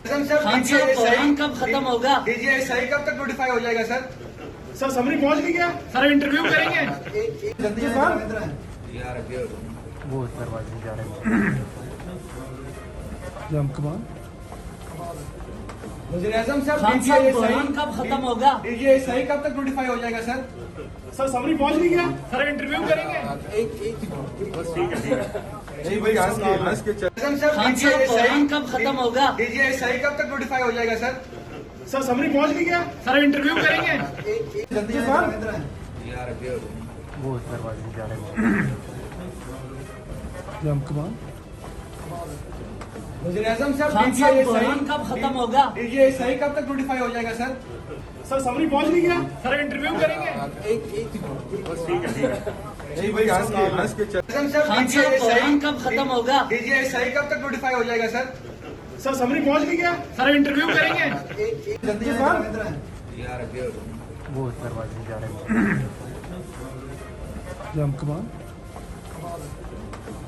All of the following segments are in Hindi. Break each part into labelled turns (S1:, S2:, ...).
S1: सर कब खत्म होगा?
S2: डीजीआई सही कब तक नोटिफाई हो जाएगा सर?
S3: सर समरी पहुंच गई क्या? सर इंटरव्यू करेंगे।
S4: वो दरवाजे जा रहे हैं।
S2: वज़ीर-ए-आज़म साहब
S1: खान
S2: डीजीआई
S1: साहब
S2: सही
S1: कब खत्म होगा?
S2: डीजीआई सही कब तक नोटिफाई हो जाएगा सर?
S3: सर समरी पहुंच गई क्या? सर इंटरव्यू करेंगे।
S2: नहीं भाई हंस के
S1: खान साहब कब खत्म होगा?
S2: डीजीआई सही कब तक नोटिफाई हो जाएगा सर?
S3: सर समरी पहुंच गई क्या? सर इंटरव्यू करेंगे।
S4: वो दरवाजे जा रहे हैं।
S2: वज़ीर-ए-आज़म साहब
S1: खान
S2: डीजीआई सही
S1: साहब कब खत्म होगा?
S2: डीजीआई सही कब तक नोटिफाई हो जाएगा सर?
S3: सर समरी पहुंच गई क्या? सर इंटरव्यू करेंगे।
S2: नहीं भाई हंस के
S1: खान साहब कब खत्म होगा?
S2: डीजीआई सही कब तक नोटिफाई हो जाएगा सर?
S3: सर समरी पहुंच गई क्या? सर इंटरव्यू करेंगे।
S4: वो दरवाजे जा रहे हैं।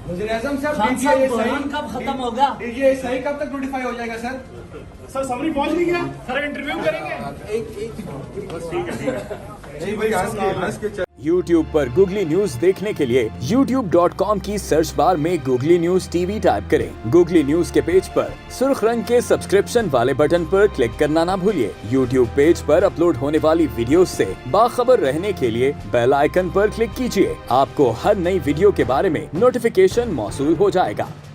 S2: वज़ीर-ए-आज़म साहब
S1: खान
S2: डीजीआई सही
S1: कब खत्म होगा?
S2: डीजीआई सही कब तक नोटिफाई हो जाएगा सर?
S3: सर समरी पहुंच गई क्या? सर इंटरव्यू करेंगे।
S2: नहीं भाई हंस के
S5: YouTube पर गूगली न्यूज देखने के लिए youtube.com की सर्च बार में गूगली न्यूज टीवी टाइप करें। गूगली न्यूज के पेज पर सुर्ख रंग के सब्सक्रिप्शन वाले बटन पर क्लिक करना ना भूलिए। YouTube पेज पर अपलोड होने वाली वीडियोस से बाखबर रहने के लिए बेल आइकन पर क्लिक कीजिए। आपको हर नई वीडियो के बारे में नोटिफिकेशन मौसूल हो जाएगा।